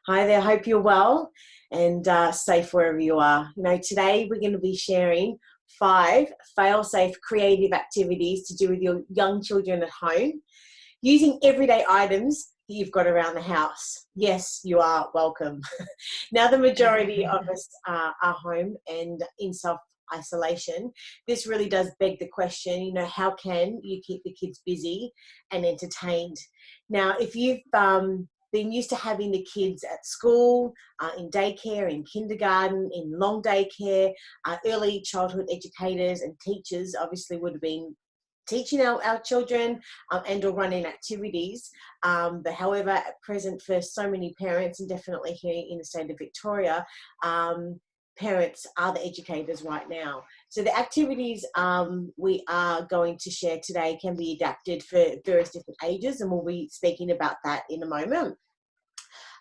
Hi there, hope you're well and safe wherever you are. Today we're going to be sharing 5 fail-safe creative activities to do with your young children at home using everyday items that you've got around the house. Yes, you are welcome. Now the majority of us are home and in self-isolation. This really does beg the question, how can you keep the kids busy and entertained? Now, if you've been used to having the kids at school, in daycare, in kindergarten, in long daycare, early childhood educators and teachers obviously would have been teaching our children and or running activities. But however, at present for so many parents, and definitely here in the state of Victoria, parents are the educators right now. So the activities we are going to share today can be adapted for various different ages, and we'll be speaking about that in a moment.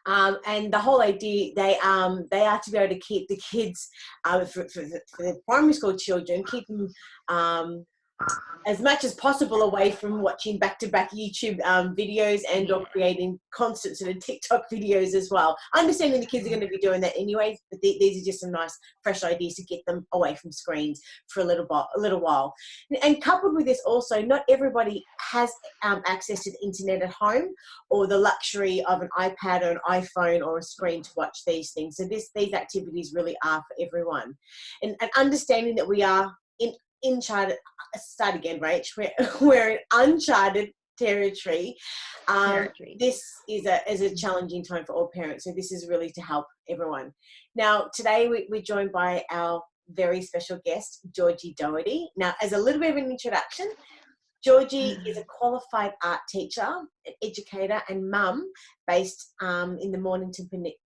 And the whole idea, they are to be able to keep the kids, for the primary school children, keep them as much as possible away from watching back-to-back YouTube videos and or creating constant sort of TikTok videos as well. Understanding the kids are going to be doing that anyways, but these are just some nice fresh ideas to get them away from screens for a little while. And coupled with this also, not everybody has access to the internet at home or the luxury of an iPad or an iPhone or a screen to watch these things. So these activities really are for everyone. And understanding that we are in uncharted, start again, Rach. We're in uncharted territory. This is a challenging time for all parents. So this is really to help everyone. Now, today we're joined by our very special guest, Georgie Doherty. Now, as a little bit of an introduction, Georgie is a qualified art teacher, an educator and mum based in the Mornington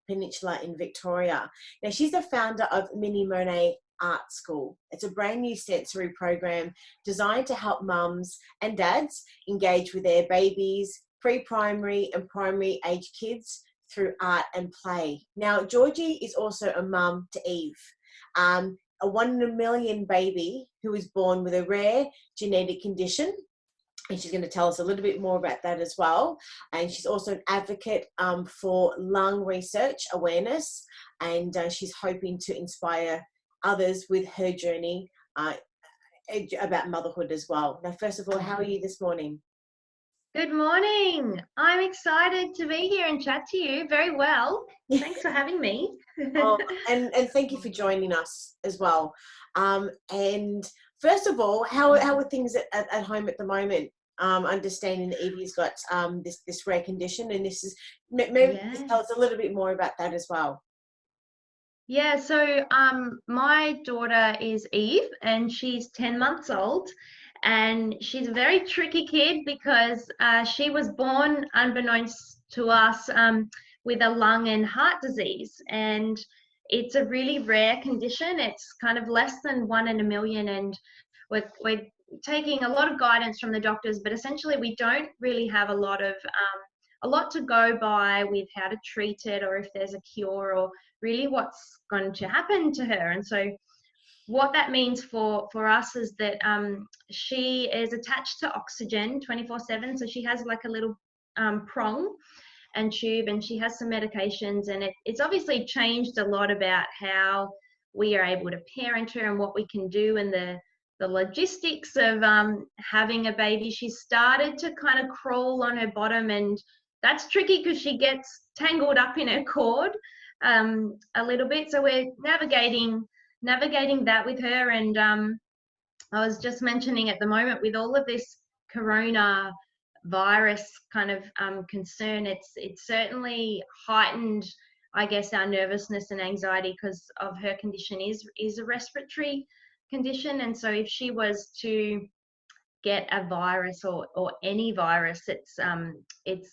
Peninsula in Victoria. Now, she's the founder of Mini Monet Art School. It's a brand new sensory program designed to help mums and dads engage with their babies, pre-primary and primary age kids through art and play. Now, Georgie is also a mum to Eve, a 1 in a million baby who was born with a rare genetic condition. And she's going to tell us a little bit more about that as well. And she's also an advocate for lung research awareness. And she's hoping to inspire others with her journey about motherhood as well. Now, first of all, how are you this morning? Good morning. I'm excited to be here and chat to you. Very well. Thanks for having me. And thank you for joining us as well. And first of all, how are things at home at the moment? Understanding that Evie's got this rare condition, and this is maybe just tell us a little bit more about that as well. Yeah, so my daughter is Eve and she's 10 months old, and she's a very tricky kid because she was born unbeknownst to us with a lung and heart disease, and it's a really rare condition. It's kind of less than 1 in a million, and we're taking a lot of guidance from the doctors, but essentially we don't really have a lot to go by with how to treat it or if there's a cure or really what's going to happen to her. And so what that means for us is that she is attached to oxygen 24/7. So she has like a little prong and tube, and she has some medications, and it's obviously changed a lot about how we are able to parent her and what we can do, and the logistics of having a baby. She started to kind of crawl on her bottom, and that's tricky because she gets tangled up in her cord a little bit. So we're navigating that with her. And I was just mentioning at the moment with all of this corona virus kind of concern, it's certainly heightened, I guess, our nervousness and anxiety because of her condition is a respiratory condition. And so if she was to get a virus or any virus, it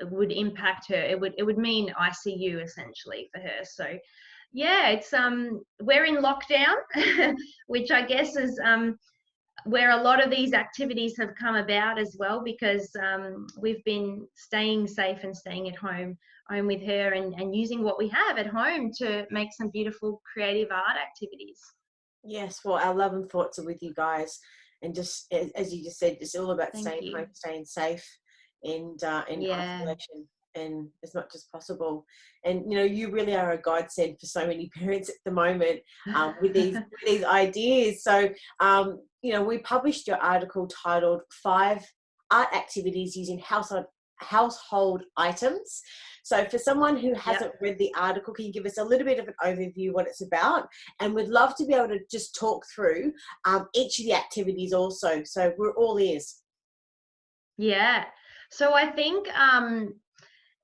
would impact her. It would mean ICU essentially for her. So yeah, it's we're in lockdown, which I guess is where a lot of these activities have come about as well, because we've been staying safe and staying at home with her and using what we have at home to make some beautiful creative art activities. Yes, well, our love and thoughts are with you guys, and just as you just said, it's all about staying home, staying safe, and isolation and as much as possible. And you really are a godsend for so many parents at the moment, with these ideas. So we published your article titled 5 Art Activities Using Household Items. So for someone who hasn't read the article, can you give us a little bit of an overview what it's about? And we'd love to be able to just talk through each of the activities also. So we're all ears. Yeah. So I think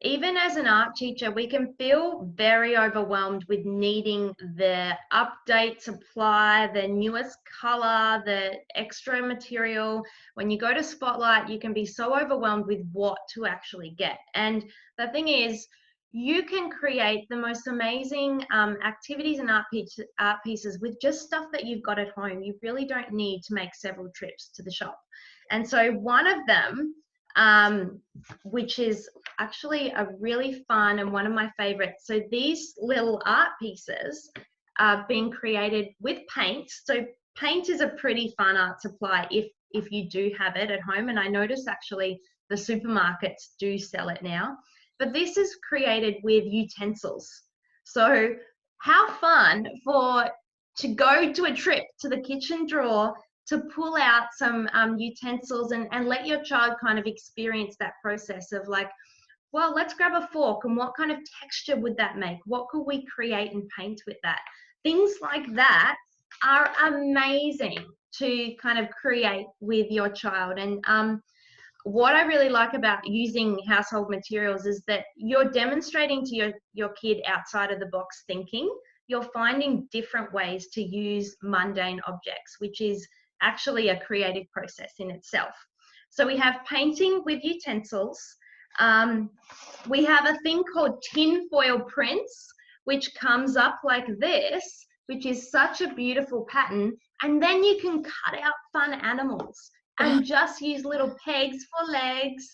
even as an art teacher, we can feel very overwhelmed with needing the update supply, the newest color, the extra material. When you go to Spotlight, you can be so overwhelmed with what to actually get. And the thing is, you can create the most amazing activities and art pieces with just stuff that you've got at home. You really don't need to make several trips to the shop. And so one of them, which is actually a really fun and one of my favorites. So these little art pieces are being created with paint. So paint is a pretty fun art supply if you do have it at home. And I notice actually the supermarkets do sell it now. But this is created with utensils. So how fun to go to a trip to the kitchen drawer to pull out some utensils and let your child kind of experience that process of like, well, let's grab a fork and what kind of texture would that make? What could we create and paint with that? Things like that are amazing to kind of create with your child. And what I really like about using household materials is that you're demonstrating to your kid outside of the box thinking. You're finding different ways to use mundane objects, which is actually a creative process in itself. So we have painting with utensils. We have a thing called tin foil prints, which comes up like this, which is such a beautiful pattern. And then you can cut out fun animals and just use little pegs for legs.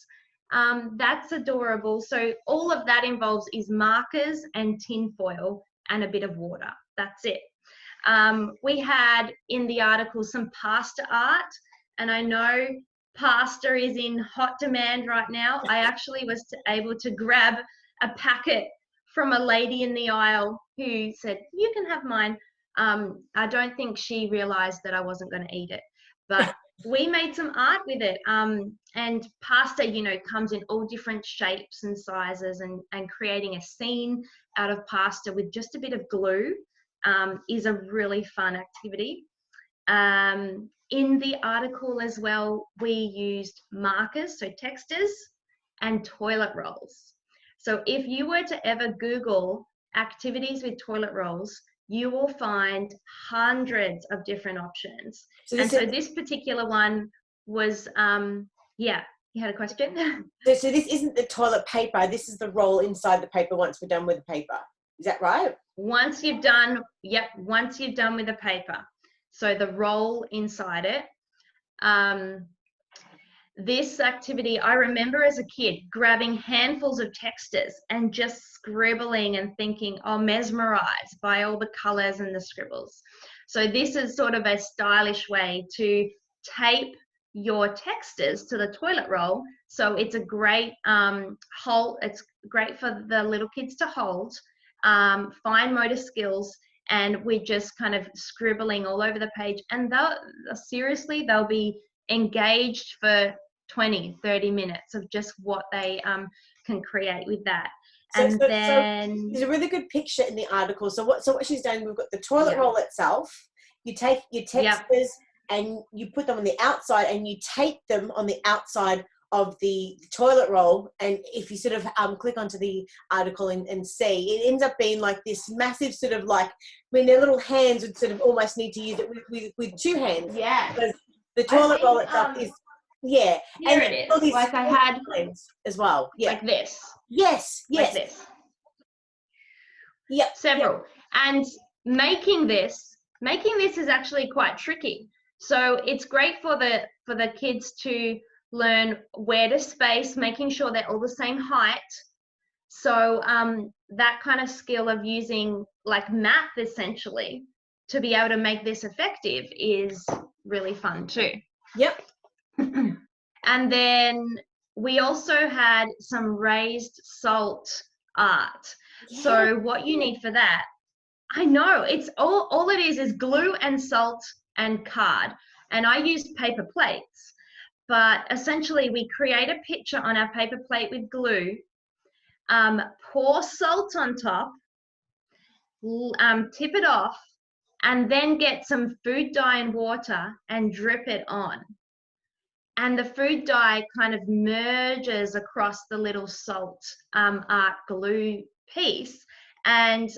That's adorable. So all of that involves is markers and tin foil and a bit of water. That's it. We had in the article some pasta art, and I know pasta is in hot demand right now. I actually was able to grab a packet from a lady in the aisle who said, "You can have mine." I don't think she realized that I wasn't going to eat it, but we made some art with it. And pasta, comes in all different shapes and sizes, and creating a scene out of pasta with just a bit of glue is a really fun activity. In the article as well, we used markers, so textures, and toilet rolls. So if you were to ever Google activities with toilet rolls, you will find hundreds of different options. So this particular one was, yeah, you had a question? So this isn't the toilet paper, this is the roll inside the paper once we're done with the paper. Is that right? Once you've done with the paper. So the roll inside it. This activity, I remember as a kid grabbing handfuls of textures and just scribbling and thinking, oh, mesmerized by all the colors and the scribbles. So this is sort of a stylish way to tape your textures to the toilet roll. So it's a great it's great for the little kids to hold, fine motor skills, and we're just kind of scribbling all over the page. And they'll be engaged for 20-30 minutes of just what they can create with that. So there's a really good picture in the article. So what she's done, we've got the toilet roll itself. You take your textures and you put them on the outside, and you tape them on the outside of the toilet roll. And if you sort of click onto the article and see, it ends up being like this massive sort of like, when their little hands would sort of almost need to use it with two hands. Yeah. Because the toilet roll itself is, here and it is. Like I had as well. Yeah. Like this. Yes. Like this. Yep. Several. Yep. And making this is actually quite tricky. So it's great for the kids to learn where to space, making sure they're all the same height. So that kind of skill of using like math essentially to be able to make this effective is really fun too. Yep. And then we also had some raised salt art. Yeah. So what you need for that, I know, it's all it is glue and salt and card. And I used paper plates. But essentially, we create a picture on our paper plate with glue, pour salt on top, tip it off, and then get some food dye and water and drip it on. And the food dye kind of merges across the little salt art glue piece. And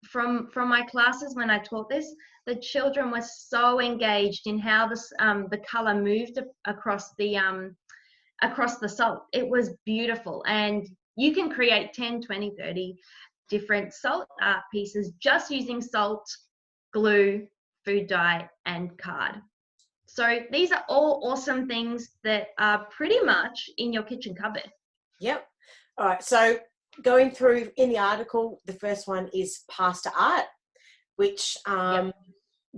from my classes when I taught this, the children were so engaged in how this the color moved across the salt. It was beautiful. And you can create 10, 20, 30 different salt art pieces just using salt, glue, food dye, and card. So these are all awesome things that are pretty much in your kitchen cupboard. Yep. All right. So going through in the article, the first one is pasta art, which Yep.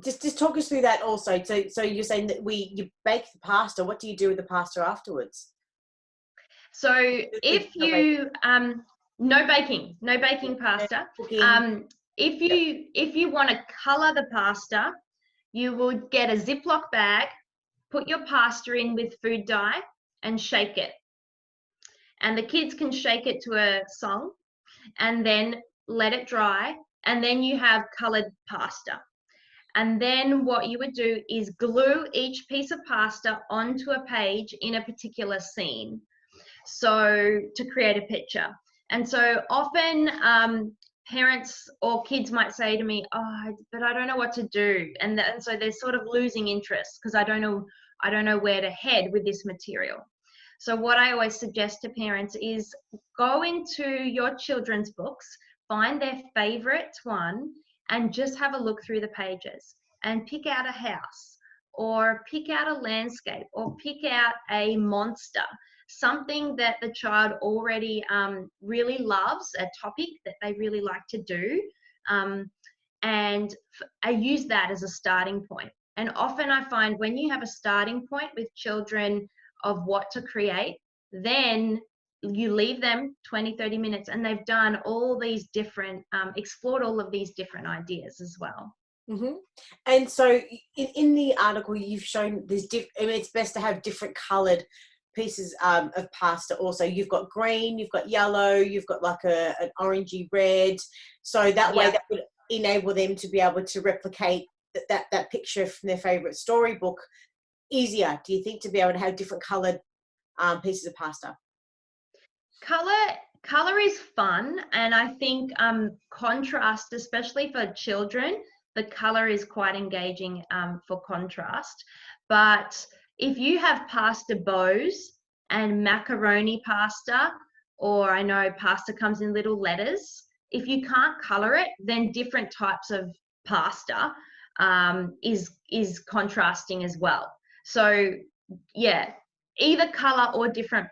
just talk us through that also. So you're saying that you bake the pasta. What do you do with the pasta afterwards? So if you no baking pasta. Cooking. If you want to color the pasta, you would get a Ziploc bag, put your pasta in with food dye, and shake it. And the kids can shake it to a song, and then let it dry, and then you have colored pasta. And then what you would do is glue each piece of pasta onto a page in a particular scene, so to create a picture. And so often parents or kids might say to me, oh, but I don't know what to do. And so they're sort of losing interest because I don't know where to head with this material. So what I always suggest to parents is go into your children's books, find their favorite one, and just have a look through the pages and pick out a house or pick out a landscape or pick out a monster, something that the child already really loves, a topic that they really like to do. And I use that as a starting point. And often I find when you have a starting point with children of what to create, then you leave them 20, 30 minutes and they've done all these different, explored all of these different ideas as well. Mm-hmm. And so in the article, you've shown there's it's best to have different coloured pieces of pasta also. You've got green, you've got yellow, you've got like an orangey red. So that way that would enable them to be able to replicate that picture from their favourite storybook easier, do you think, to be able to have different coloured pieces of pasta? Color is fun, and I think contrast, especially for children, the color is quite engaging for contrast. But if you have pasta bows and macaroni pasta, or I know pasta comes in little letters, if you can't color it, then different types of pasta is contrasting as well. So yeah, either color or different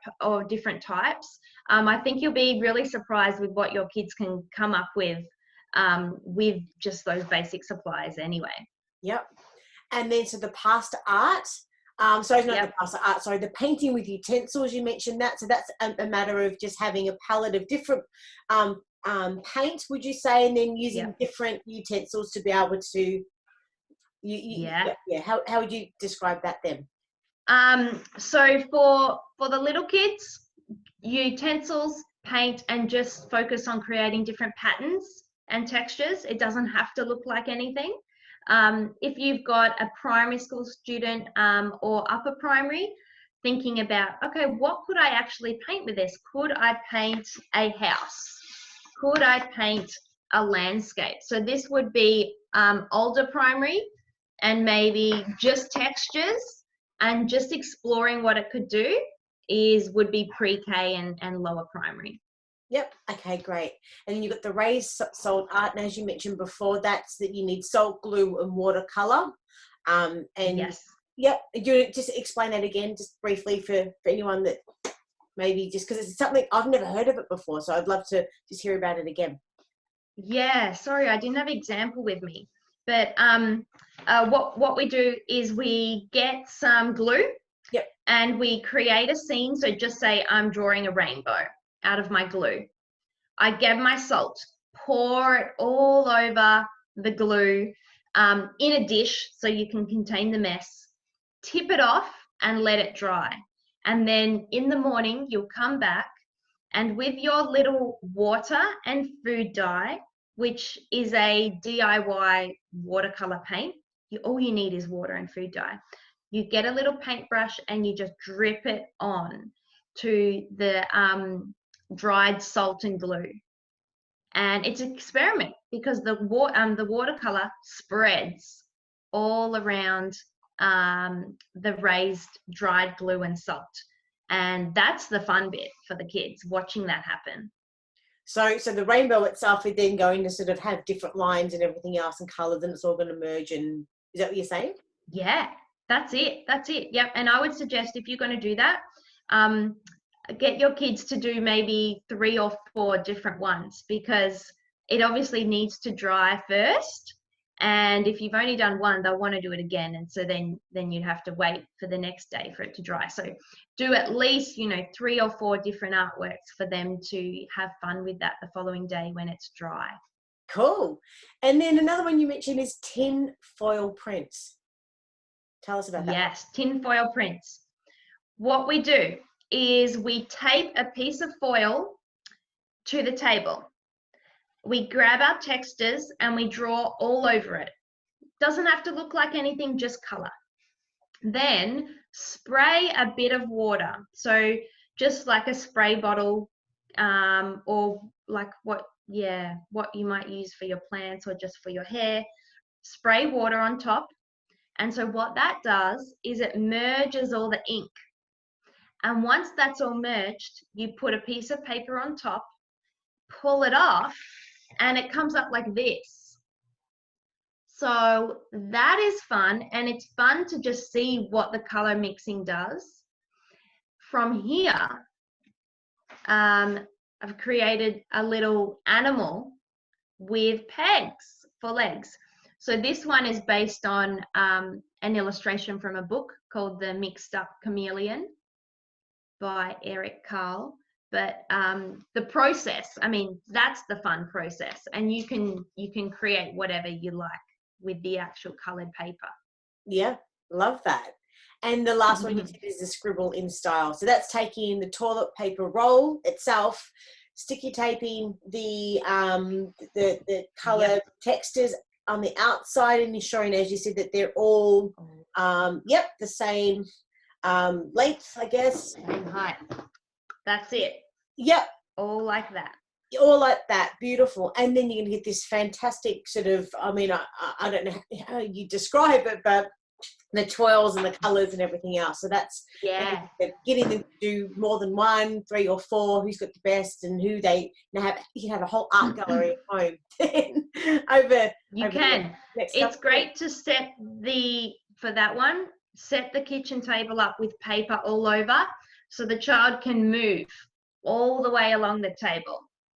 types. I think you'll be really surprised with what your kids can come up with just those basic supplies anyway. Yep. And then so the pasta art, the pasta art, sorry, the painting with utensils, you mentioned that. So that's a matter of just having a palette of different paint, would you say, and then using different utensils to be able to, how would you describe that then? So for the little kids, utensils, paint, and just focus on creating different patterns and textures. It doesn't have to look like anything. If you've got a primary school student or upper primary, thinking about, okay, what could I actually paint with this? Could I paint a house? Could I paint a landscape? So this would be older primary and maybe just textures and just exploring what it could do would be pre-K and lower primary. Yep. Okay, great. And then you've got the raised salt art, and as you mentioned before, that's that you need salt, glue, and watercolor. And yes. Yep. Do you just explain that again, just briefly for anyone that maybe just because it's something I've never heard of it before, so I'd love to just hear about it again. Yeah. Sorry, I didn't have an example with me, but what we do is we get some glue Yep. And we create a scene. So just say I'm drawing a rainbow out of my glue. I get my salt, pour it all over the glue in a dish so you can contain the mess, tip it off and let it dry. And then in the morning, you'll come back and with your little water and food dye, which is a DIY watercolor paint, all you need is water and food dye. You get a little paintbrush and you just drip it on to the dried salt and glue. And it's an experiment because the watercolor spreads all around the raised dried glue and salt. And that's the fun bit for the kids, watching that happen. So the rainbow itself is then going to sort of have different lines and everything else and colours, and it's all going to merge. And is that what you're saying? Yeah, that's it. That's it. Yep. And I would suggest if you're going to do that, get your kids to do maybe 3 or 4 different ones, because it obviously needs to dry first. And if you've only done one, they'll want to do it again. And so then you'd have to wait for the next day for it to dry. So do at least, 3 or 4 different artworks for them to have fun with that the following day when it's dry. Cool. And then another one you mentioned is tin foil prints. Tell us about that. Yes, tin foil prints. What we do is we tape a piece of foil to the table. We grab our textures and we draw all over it. Doesn't have to look like anything, just color. Then spray a bit of water. So just like a spray bottle, or like what you might use for your plants or just for your hair. Spray water on top. And so what that does is it merges all the ink. And once that's all merged, you put a piece of paper on top, pull it off, and it comes up like this. So that is fun, and it's fun to just see what the color mixing does. From here, I've created a little animal with pegs for legs. So this one is based on an illustration from a book called The Mixed Up Chameleon by Eric Carle. But the process, that's the fun process, and you can create whatever you like with the actual colored paper. Yeah, love that. And the last one you did is the scribble in style. So that's taking the toilet paper roll itself, sticky taping the color textures on the outside, and ensuring, as you said, that they're all the same length, I guess. Same height. That's it. Yep. All like that. All like that. Beautiful. And then you're going to get this fantastic sort of, I don't know how you describe it, but the twirls and the colours and everything else. So that's getting them to do more than 1, 3 or 4, who's got the best, and who they have. You can have a whole art gallery at home. It's great to set the kitchen table up with paper all over so the child can move all the way along the table.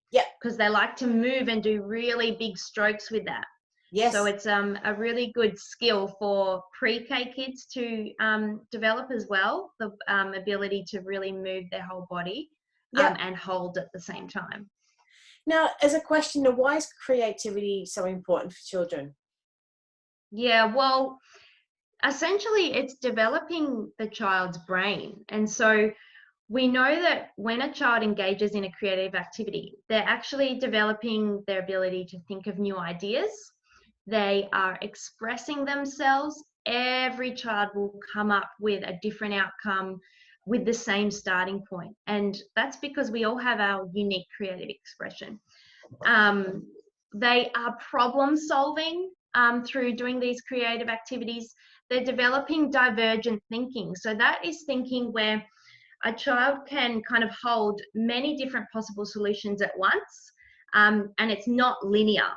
Yeah. Because they like to move and do really big strokes with that. Yes. So it's a really good skill for pre-K kids to develop as well, the ability to really move their whole body and hold at the same time. Now, as a question, why is creativity so important for children? Yeah, well, essentially it's developing the child's brain. And so we know that when a child engages in a creative activity, they're actually developing their ability to think of new ideas. They are expressing themselves. Every child will come up with a different outcome with the same starting point. And that's because we all have our unique creative expression. They are problem solving through doing these creative activities. They're developing divergent thinking. So that is thinking where a child can kind of hold many different possible solutions at once, and it's not linear.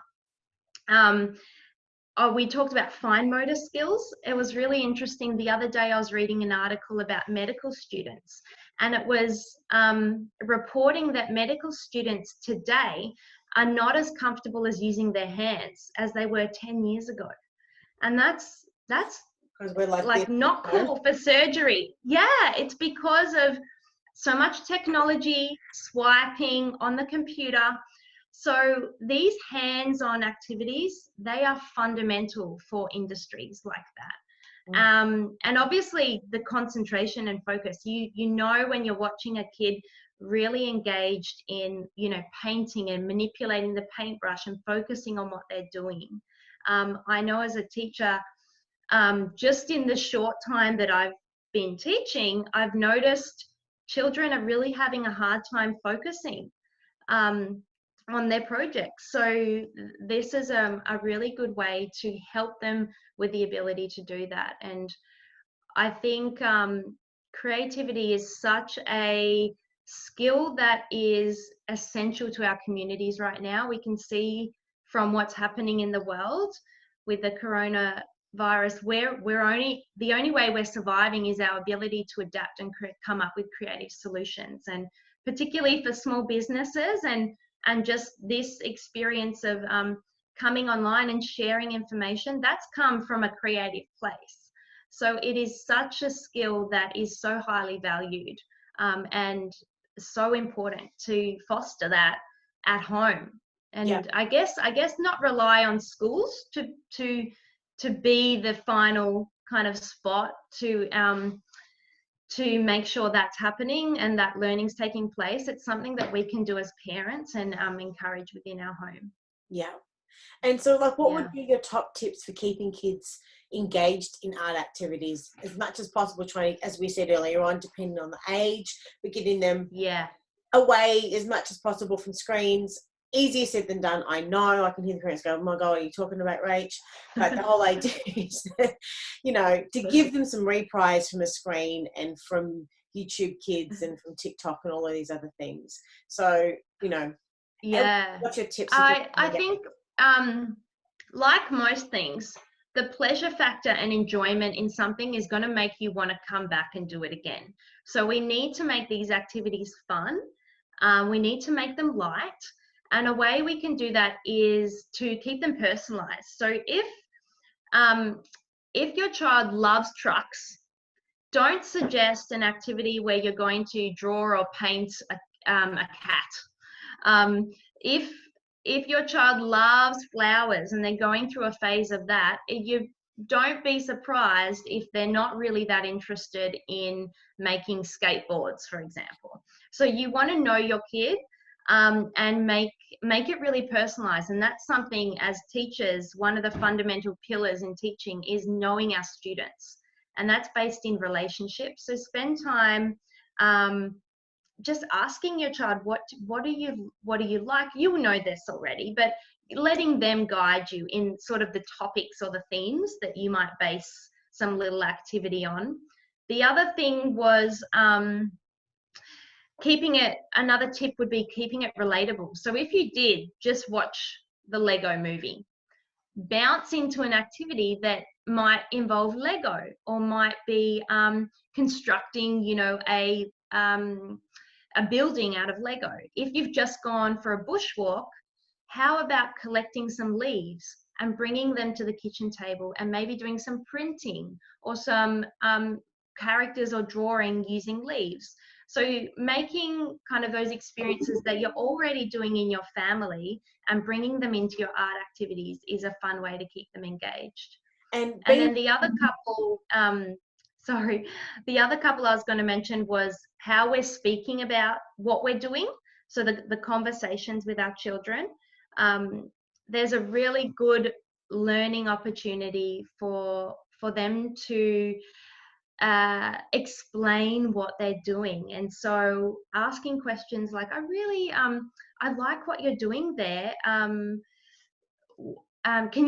We talked about fine motor skills. It was really interesting. The other day I was reading an article about medical students, and it was reporting that medical students today are not as comfortable as using their hands as they were 10 years ago. And that's Because we're like this, like not cool for surgery. Yeah, it's because of so much technology, swiping on the computer. So these hands-on activities, they are fundamental for industries like that. And obviously the concentration and focus, you know when you're watching a kid really engaged in, you know, painting and manipulating the paintbrush and focusing on what they're doing. I know as a teacher, just in the short time that I've been teaching, I've noticed children are really having a hard time focusing on their projects. So this is a really good way to help them with the ability to do that. And I think creativity is such a skill that is essential to our communities right now. We can see from what's happening in the world with the coronavirus, the only way we're surviving is our ability to adapt and come up with creative solutions. And particularly for small businesses and just this experience of coming online and sharing information, that's come from a creative place. So it is such a skill that is so highly valued, and so important to foster that at home. And Yeah. I guess not rely on schools to be the final kind of spot to make sure that's happening and that learning's taking place. It's something that we can do as parents and encourage within our home. Yeah. And so, like, what Yeah. would be your top tips for keeping kids engaged in art activities as much as possible, trying, as we said earlier on, depending on the age, but getting them Yeah. away as much as possible from screens? Easier said than done, I know. I can hear the parents go, oh my God, are you talking about Rach? But the whole idea is, you know, to give them some reprise from a screen and from YouTube Kids and from TikTok and all of these other things. So, you know, Yeah. what's your tips? I think, like most things, the pleasure factor and enjoyment in something is going to make you want to come back and do it again. So we need to make these activities fun. We need to make them light. And a way we can do that is to keep them personalized. So if your child loves trucks, don't suggest an activity where you're going to draw or paint a cat. If your child loves flowers and they're going through a phase of that, you don't be surprised if they're not really that interested in making skateboards, for example. So you want to know your kid, and make it really personalized. And that's something, as teachers, one of the fundamental pillars in teaching is knowing our students, and that's based in relationships. So spend time just asking your child, what do you like? You know this already, but letting them guide you in sort of the topics or the themes that you might base some little activity on. The other thing was another tip would be keeping it relatable. So if you did just watch the Lego movie, bounce into an activity that might involve Lego or might be constructing, you know, a building out of Lego. If you've just gone for a bushwalk, how about collecting some leaves and bringing them to the kitchen table and maybe doing some printing or some characters or drawing using leaves? So making kind of those experiences that you're already doing in your family and bringing them into your art activities is a fun way to keep them engaged. And then the other couple, the other couple I was going to mention was how we're speaking about what we're doing. So the conversations with our children. There's a really good learning opportunity for them to explain what they're doing. And so asking questions like, I like what you're doing there. Can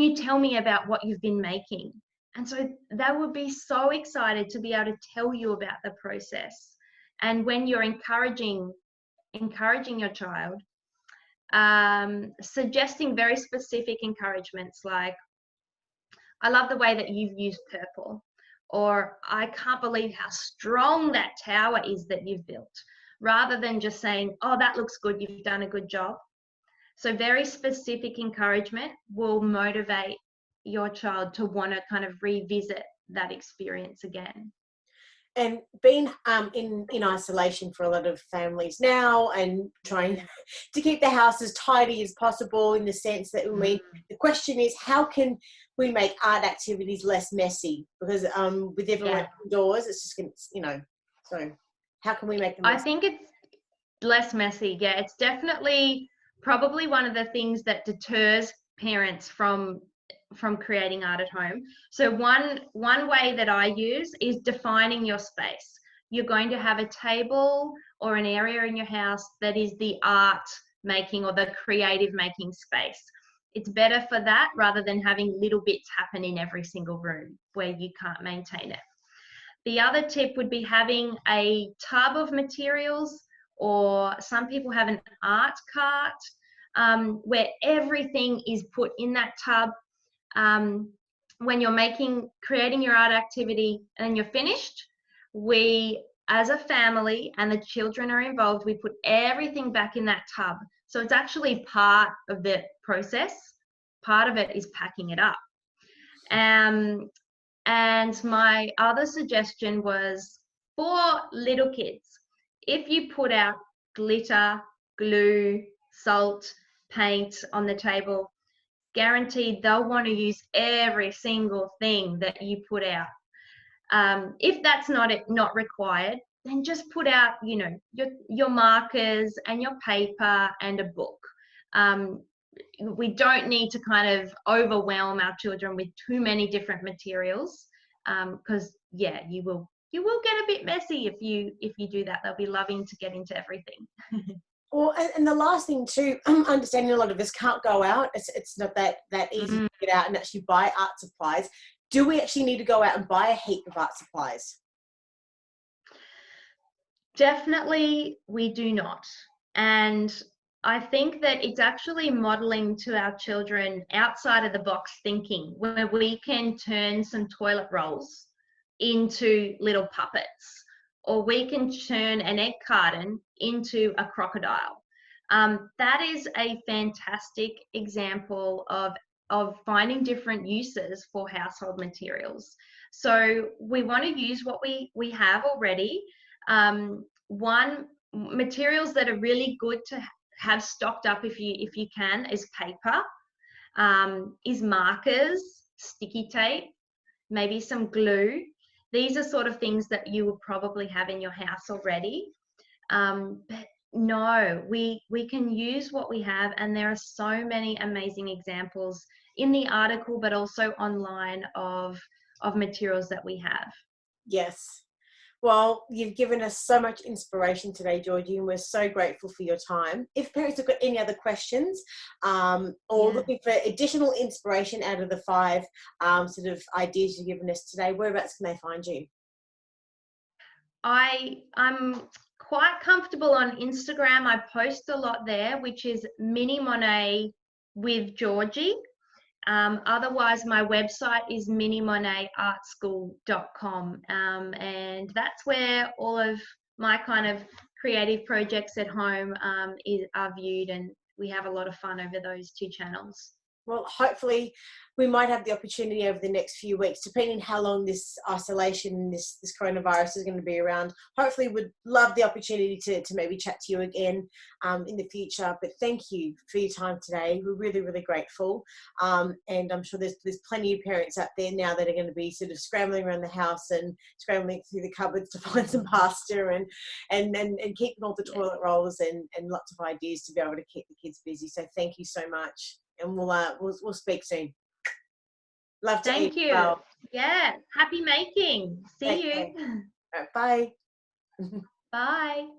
you tell me about what you've been making? And so they would be so excited to be able to tell you about the process. And when you're encouraging your child, suggesting very specific encouragements like, I love the way that you've used purple, or I can't believe how strong that tower is that you've built, rather than just saying, oh, that looks good, you've done a good job. So very specific encouragement will motivate your child to want to kind of revisit that experience again. And being in isolation for a lot of families now, and trying to keep the house as tidy as possible, in the sense that, I mean, the question is, how can we make art activities less messy? Because with everyone indoors, it's just going to, you know, so how can we make them I less think it's less messy. Yeah, it's definitely probably one of the things that deters parents from creating art at home. So one way that I use is defining your space. You're going to have a table or an area in your house that is the art making or the creative making space. It's better for that rather than having little bits happen in every single room where you can't maintain it. The other tip would be having a tub of materials, or some people have an art cart, where everything is put in that tub. When you're creating your art activity and you're finished, we, as a family, and the children are involved, we put everything back in that tub. So it's actually part of the process. Part of it is packing it up. And my other suggestion was, for little kids, if you put out glitter, glue, salt, paint on the table, guaranteed they'll want to use every single thing that you put out. If that's not required, then just put out, you know, your markers and your paper and a book. We don't need to kind of overwhelm our children with too many different materials, because you will get a bit messy if you do that. They'll be loving to get into everything. Well, and the last thing too, understanding a lot of us can't go out. It's not that easy to get out and actually buy art supplies. Do we actually need to go out and buy a heap of art supplies? Definitely, we do not. And I think that it's actually modeling to our children outside of the box thinking, where we can turn some toilet rolls into little puppets, or we can turn an egg carton into a crocodile. That is a fantastic example of finding different uses for household materials. So we want to use what we have already. One, materials that are really good to have stocked up if you can, is paper, is markers, sticky tape, maybe some glue. These are sort of things that you would probably have in your house already. But no, we can use what we have, and there are so many amazing examples in the article, but also online, of materials that we have. Yes. Well, you've given us so much inspiration today, Georgie, and we're so grateful for your time. If parents have got any other questions, or looking for additional inspiration out of the 5 sort of ideas you've given us today, whereabouts can they find you? I'm quite comfortable on Instagram. I post a lot there, which is Mini Monet with Georgie. Otherwise, my website is minimonetartschool.com, and that's where all of my kind of creative projects at home are viewed, and we have a lot of fun over those 2 channels. Well, hopefully we might have the opportunity over the next few weeks, depending how long this isolation, this coronavirus is going to be around. Hopefully we'd love the opportunity to maybe chat to you again in the future. But thank you for your time today. We're really, really grateful. And I'm sure there's plenty of parents out there now that are going to be sort of scrambling around the house and scrambling through the cupboards to find some pasta and keeping all the toilet rolls and lots of ideas to be able to keep the kids busy. So thank you so much. And we'll speak soon. Love to Thank you. Well. Yeah. Happy making. See you. All right, bye. Bye.